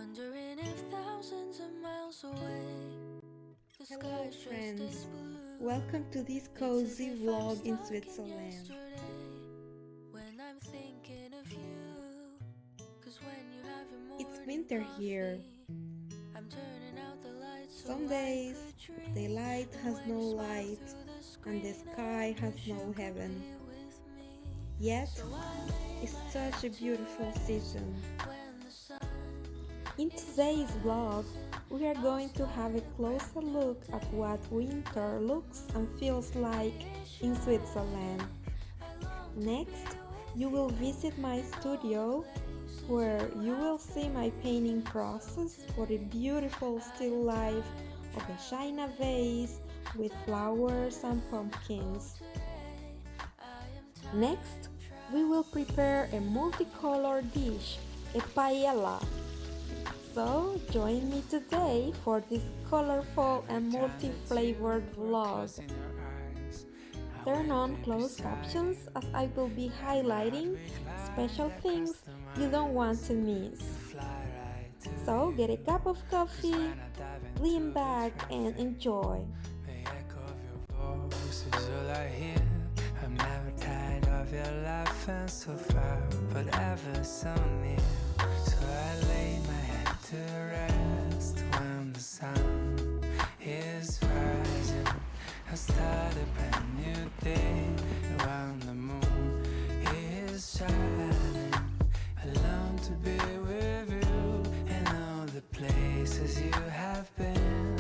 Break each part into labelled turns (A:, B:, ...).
A: Wondering if thousands of miles away the
B: Hello
A: sky's just
B: friends,
A: as blue.
B: welcome to this
A: It's as
B: cozy
A: if I'm
B: vlog in
A: stuck
B: Switzerland.
A: yesterday when I'm thinking of you. 'Cause when you have your
B: It's
A: morning
B: winter here.
A: coffee, I'm turning out the lights so
B: Some
A: I
B: days
A: could
B: the
A: dream.
B: light
A: And
B: has
A: when
B: no
A: you smile
B: light
A: through the
B: and the
A: screen,
B: sky
A: I
B: has
A: wish
B: no
A: you could
B: heaven.
A: be with me.
B: Yet,
A: So I lay
B: it's
A: my
B: such a
A: head to
B: beautiful
A: rest
B: season.
A: when the sun
B: In
A: is
B: today's vlog,
A: rising.
B: we are
A: I'll
B: going to have
A: start
B: a
A: a
B: closer
A: brand new
B: look at what
A: day
B: winter
A: when the
B: looks and
A: moon
B: feels like
A: is
B: in Switzerland.
A: shining. I long to be
B: Next, you
A: with
B: will
A: you
B: visit my
A: in all the
B: studio
A: places
B: where
A: you
B: you will
A: have
B: see my
A: been.
B: painting
A: So
B: process for a
A: today
B: beautiful
A: I
B: still
A: am
B: life
A: time
B: of a china vase
A: traveling.
B: with
A: Dun,
B: flowers
A: dun,
B: and
A: oh,
B: pumpkins.
A: today I am
B: Next,
A: time
B: we will prepare a
A: traveling.
B: multicolor dish, a paella. So, join me today for this colorful and multi-flavored vlog. Turn on closed captions as I will be highlighting special things you don't want to miss. So get a cup of coffee, lean back and enjoy.
A: The echo of your voice is all I hear. I'm never tired of your laughing so far, but ever so near. So I lay my head to rest when the sun is rising. I start a brand new day when the moon is shining. I long to be with you in all the places you have been.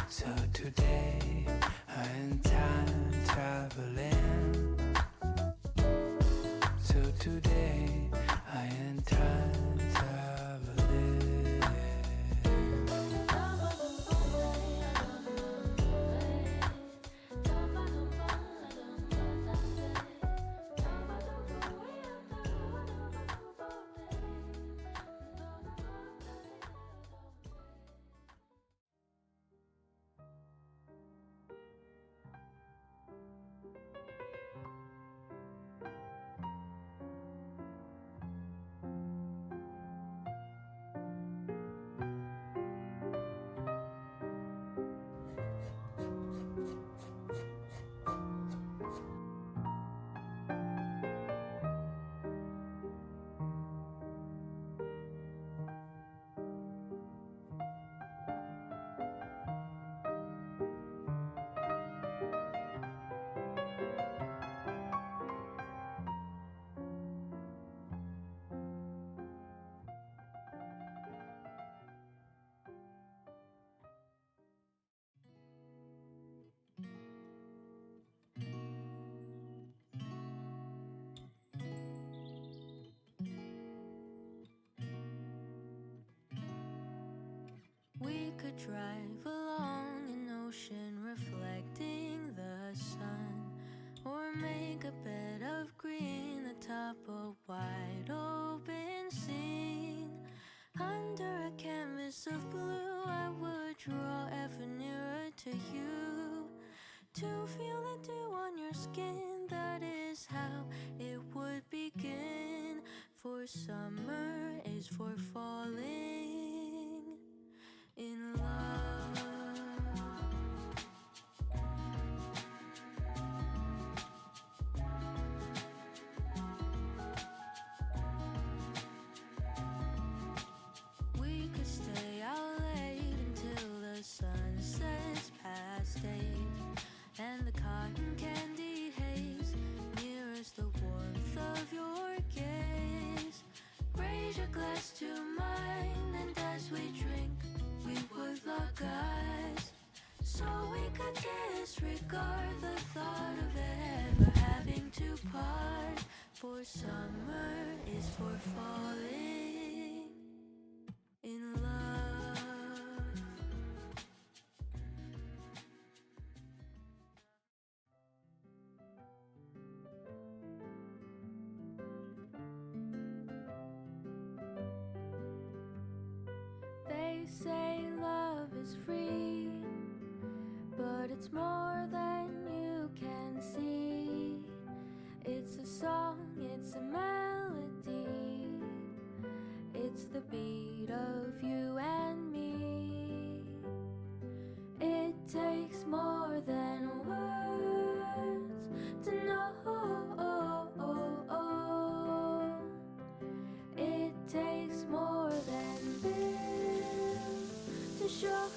A: So today I am time traveling. So today I am time traveling. We could drive along an ocean reflecting the sun, or make a bed of green atop a wide open scene. Under a canvas of blue, I would draw ever nearer to you, to feel the dew on your skin. That is how it would begin. For summer is for falling in love. We could stay out late until the sun sets past 8, and the cotton candy haze mirrors the warmth of your gaze. Raise your glass to mine, and as we drink, we would lock eyes, so we could disregard the thought of ever having to part. For summer is for falling in love. They say love is free, but it's more than you can see. It's a song, it's a melody, it's the beat
C: side of you and me. It takes more than words to know. It takes more than this to show.